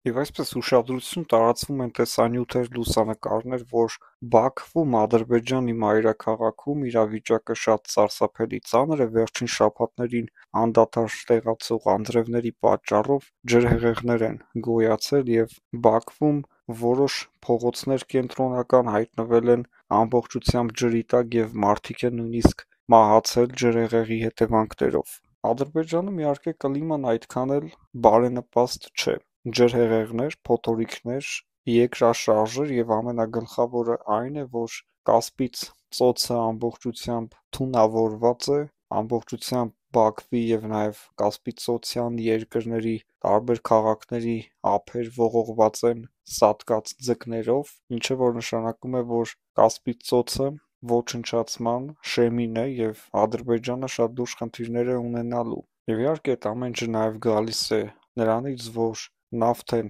Եվ այսպես ուշադրություն տարածվում են տեսանյութեր, լուսանկարներ, որ Բաքվում, Ադրբեջանի մայրաքաղաքում իրավիճակը շատ սարսափելի ծանր է, վերջին շաբաթներին անդադար տեղացող անձրևների պատճառով ջրհեղեղներ են գոյացել և Բաքվում որոշ փողոցներ կենտրոնական հայտնվել են ամբողջությամբ ջրի տակ և մարդիկ են նույնիսկ մահացել ջրհեղեղի հետևանքներով։ Ադրբեջանում իհարկե կլիման այդքան էլ բարենպաստ չէ։ Ջրհեղեղներ, փոթորիկներ, երկրաշարժեր և ամենագլխավորը այն է, որ Կասպից ծոցը ամբողջությամբ թունավորված է, ամբողջությամբ Բաքվի և նաև Կասպիցօցյան երկրների տարբեր քաղաքների ափեր ողողված են սատկած ձկներով, ինչը որ նշանակում է, որ Կասպից ծոցը ոչնչացման շեմին է և Ադրբեջանը շատ լուրջ խնդիրներ է ունենալու։ Եվ իհարկե այդ ամեն ինչը նաև գալիս է նրանից, որ նավթ են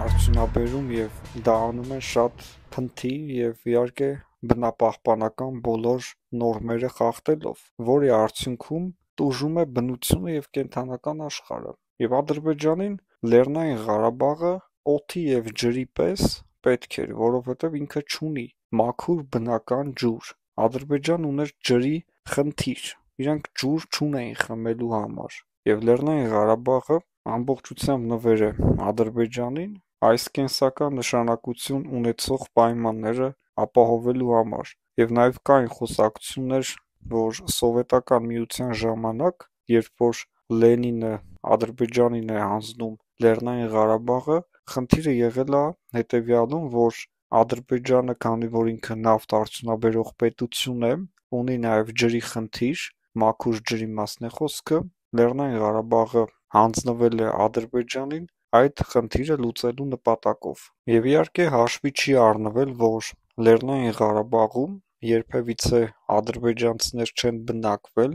արդյունաբերում և դա անում են շատ փնթի և իհարկե բնապահպանական բոլոր նորմերը խախտելով, որի արդյունքում տուժում է բնությունը և կենդանական աշխարհը։ Եվ Ադրբեջանին Լեռնային Ղարաբաղը օդի և ջրի պես պետք էր, որովհետև ինքը չունի մաքուր բնական ջուր։ Ադրբեջանն ուներ ջրի խնդիր, իրենք ջուր չունեին խմելու համար, և Լեռնային Ղարաբաղը ամբողջությամբ նվեր է Ադրբեջանին այս կենսական նշանակություն ունեցող պայմանները ապահովելու համար, և նաև կային խոսակցություններ, որ Սովետական Միության ժամանակ, երբ որ Լենինը Ադրբեջանին է հանձնում Լեռնային Ղարաբաղը, խնդիրը եղել է հետևյալում, որ Ադրբեջանը, քանի որ ինքը նավթ արդյունաբերող պետություն է, ունի նաև ջրի խնդիր, մաքուր ջրի մասն է խոսքը, Լեռնային Ղարաբաղը հանձնվել է Ադրբեջանին այդ խնդիրը լուծելու նպատակով։ Եվ իհարկե հաշվի չի առնվել, որ Լեռնային Ղարաբաղում երբևիցե ադրբեջանցիներ չեն բնակվել,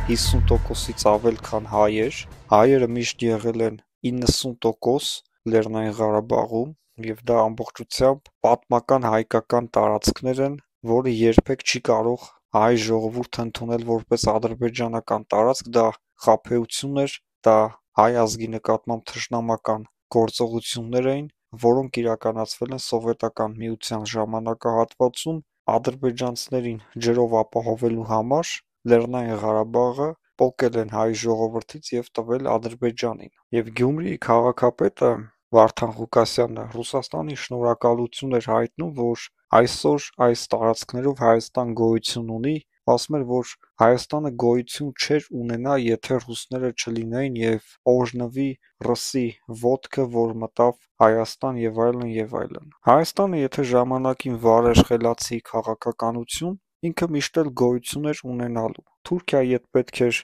50%-ից ավել, քան հայեր, հայերը միշտ եղել են 90% Լեռնային Ղարաբաղում, և դա ամբողջությամբ պատմական հայկական տարածքներ են, որը երբեք չի կարող հայ ժողովուրդը ընդունել որպես ադրբեջանական տարածք, դա խաբեություն էր, դա հայ ազգի նկատմամբ թշնամական գործողություններ էին, որոնք իրականացվել են Սովետական Միության ժամանակահատվածում ադրբեջանցիներին ջրով ապահովելու համար Լեռնային Ղարաբաղը պոկել են հայ ժողովրդից և տվել Ադրբեջանին։ Եվ Գյումրիի քաղաքապետը Վարդան Ղուկասյանը Ռուսաստանին շնորհակալություն էր հայտնում, որ այսօր այս տարածքներով Հայաստան գոյություն ունի, ասում էր, որ Հայաստանը գոյություն չէր ունենա, եթե ռուսները չլինեին և օրհնվի ռսի ոտքը, որ մտավ Հայաստան և այլն և այլն։ Հայաստանը եթե ժամանակին վարեր խելացի քաղաքականություն, ինքը միշտ էլ գոյություն էր ունենալու։ Թուրքիայի հետ պետք էր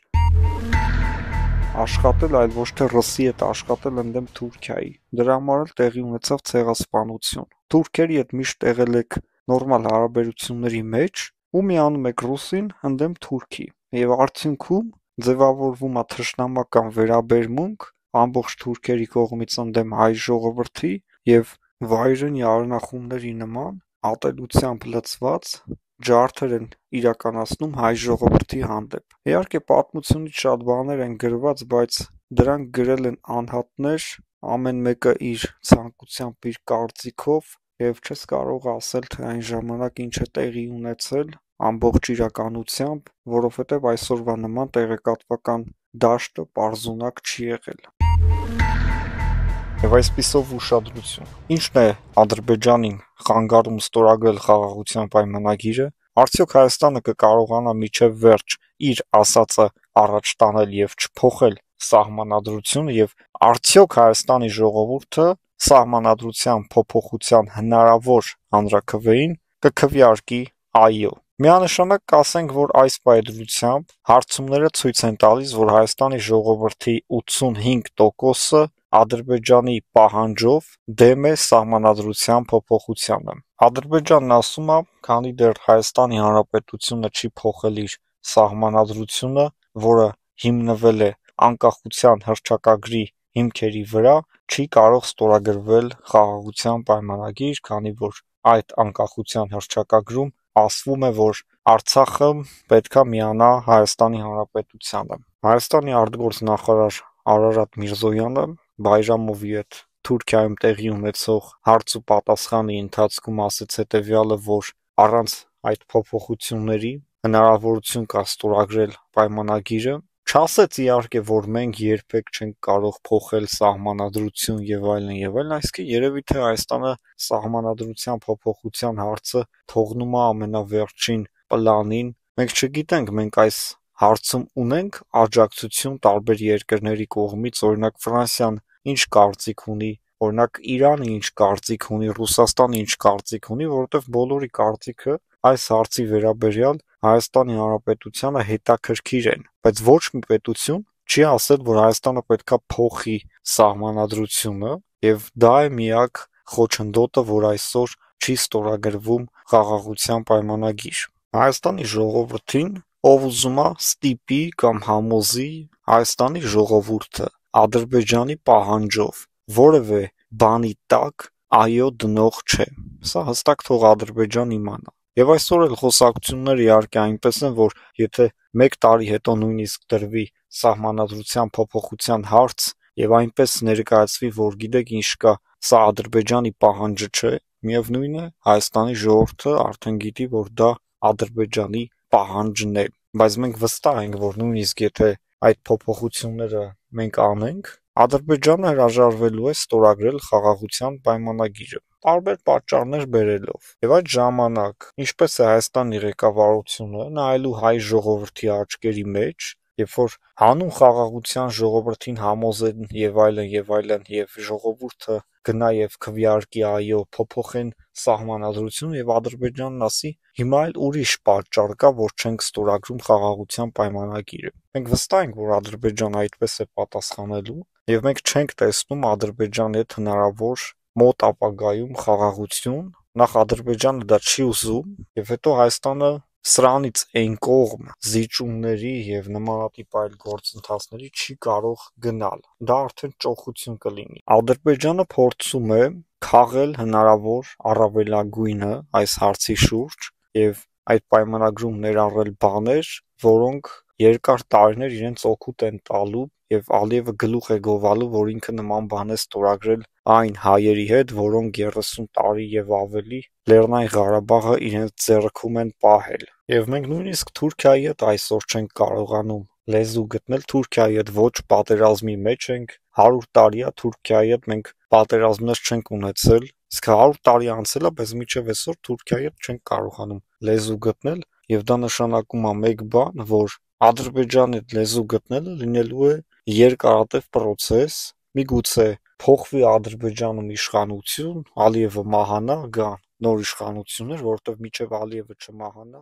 աշխատել, այլ ոչ թե ռսի հետ աշխատել ընդդեմ Թուրքիայի։ Դրա համար էլ տեղի ունեցավ ցեղասպանություն։ Թուրքերի հետ միշտ եղել եք նորմալ հարաբերությունների մեջ ու միանում եք ռուսին ընդդեմ թուրքի։ Եվ արդյունքում ձևավորվում է թշնամական վերաբերմունք ամբողջ թուրքերի կողմից ընդդեմ հայ ժողովրդի և վայրենի արյունախումների նման ատելությամբ լցված ջարդեր են իրականացնում հայ ժողովրդի հանդեպ։ Իհարկե պատմությունից շատ բաներ են գրված, բայց դրանք գրել են անհատներ, ամեն մեկը իր ցանկությամբ, իր կարծիքով, և չես կարող ասել, թե այն ժամանակ ինչ է տեղի ունեցել ամբողջ իրականությամբ, որովհետև այսօրվա նման տեղեկատվական դաշտը պարզունակ չի եղել։ Եվ այսպիսով ուշադրություն։ Ի՞նչն է Ադրբեջանին խանգարում ստորագրել խաղաղության պայմանագիրը։ Արդյոք Հայաստանը կկարողանա մինչև վերջ իր ասածը առաջ տանել և չփոխել սահմանադրությունը, և արդյոք Հայաստանի ժողովուրդը սահմանադրության փոփոխության հնարավոր հանրաքվեին կքվեարկի այո։ Միանշանակ կասենք, որ այս պայծրությամբ հարցումները ցույց են տալիս, որ Հայաստանի ժողովրդի 85%-ը Ադրբեջանի պահանջով դեմ է սահմանադրության փոփոխությանը։ Ադրբեջանն ասում է, քանի դեռ Հայաստանի Հանրապետությունը չի փոխել իր սահմանադրությունը, որը հիմնվել է անկախության հռչակագրի հիմքերի վրա, չի կարող ստորագրվել խաղաղության պայմանագիր, քանի որ այդ անկախության հռչակագրում ասվում է, որ Արցախը պետք է միանա Հայաստանի Հանրապետությանը։ Հայաստանի արտգործնախարար Արարատ Միրզոյանը Բայրամովի հետ Թուրքիայում տեղի ունեցող հարց ու պատասխանի ընթացքում ասեց հետևյալը, որ առանց այդ փոփոխությունների հնարավորություն կա ստորագրել պայմանագիրը, չասեց իհարկե, որ մենք երբեք չենք կարող փոխել սահմանադրություն եւ այլն, այսինքն երևի թե Հայաստանը սահմանադրության փոփոխության հարցը թողնում է ամենավերջին պլանին, մենք չգիտենք, մենք այս հարցում ունենք աջակցություն տարբեր երկրների կողմից, օրինակ Ֆրանսիան ինչ կարծիք ունի, օրինակ Իրանը ինչ կարծիք ունի, Ռուսաստանը ինչ կարծիք ունի, որովհետև բոլորի կարծիքը այս հարցի վերաբերյալ Հայաստանի Հանրապետությանը հետաքրքիր են, բայց ոչ մի պետություն չի ասել, որ Հայաստանը պետքա փոխի սահմանադրությունը, եւ դա է միակ խոչընդոտը, որ այսօր չի ստորագրվում խաղաղության պայմանագիր։ Հայաստանի ժողովրդին ով ուզում է ստիպի կամ համոզի Հայաստանի ժողովուրդը Ադրբեջանի պահանջով որևէ բանի տակ այո դնող չէ։ Սա հստակ թող Ադրբեջան իմանա։ Եվ այսօր էլ խոսակցությունները իհարկե այնպես են, որ եթե 1 տարի հետո նույնիսկ դրվի սահմանադրության փոփոխության հարց եւ այնպես ներկայացվի, որ գիտեք ինչ կա, սա Ադրբեջանի պահանջը չէ, միևնույն է Հայաստանի ժողովուրդը արդեն գիտի, որ դա Ադրբեջանի պահանջն է, բայց մենք վստահ ենք, որ նույնիսկ եթե այդ փոփոխությունները մենք անենք, Ադրբեջանը հրաժարվելու է ստորագրել խաղաղության պայմանագիրը, տարբեր պատճառներ բերելով։ Եվ այդ ժամանակ, ինչպես է Հայաստանի ղեկավարությունը նայելու հայ ժողովրդի աչքերի մեջ, երբ որ հանուն խաղաղության ժողովրդին համոզեն եւ այլն, եւ ժողովուրդը գնա եւ քվեարկի այո, փոփոխեն սահմանադրությունը եւ Ադրբեջանն ասի, հիմա էլ ուրիշ պատճառ կա, որ չենք ստորագրում խաղաղության պայմանագիրը։ Մենք վստահ ենք, որ Ադրբեջանը այդպես է պատասխանելու, եւ մենք չենք տեսնում Ադրբեջանի հետ հնարավոր մոտ ապագայում խաղաղություն, նախ Ադրբեջանը դա չի ուզում, եւ հետո Հայաստանը սրանից այն կողմ զիջումների եւ նմանատիպ այլ գործընթացների չի կարող գնալ։ Դա արդեն ճոխություն կլինի։ Ադրբեջանը փորձում է քաղել հնարավոր առավելագույնը այս հարցի շուրջ եւ այդ պայմանագրում ներառել բաներ, որոնք երկար տարիներ իրենց օգուտ են տալու եւ Ալիևը գլուխ է գովալու, որ ինքը նման բան է ստորագրել այն հայերի հետ, որոնք 30 տարի եւ ավելի Լեռնային Ղարաբաղը իրենց ձեռքում են պահել։ Եվ մենք նույնիսկ Թուրքիայի հետ այսօր չենք կարողանում լեզու գտնել, Թուրքիայի հետ ոչ պատերազմի մեջ ենք, 100 տարի է Թուրքիայի հետ մենք պատերազմներ չենք ունեցել, իսկ 100 տարի անցել է, բայց մինչև այսօր Թուրքիայի հետ չենք կարողանում լեզու գտնել, եւ դա նշանակում է մեկ բան, որ Ադրբեջանի հետ լեզու գտնելը լինելու է երկարատև process, միգուցե փոխվի Ադրբեջանում իշխանություն, Ալիևը մահանա, գան նոր իշխանություններ, որովհետև մինչև Ալիևը չմահանա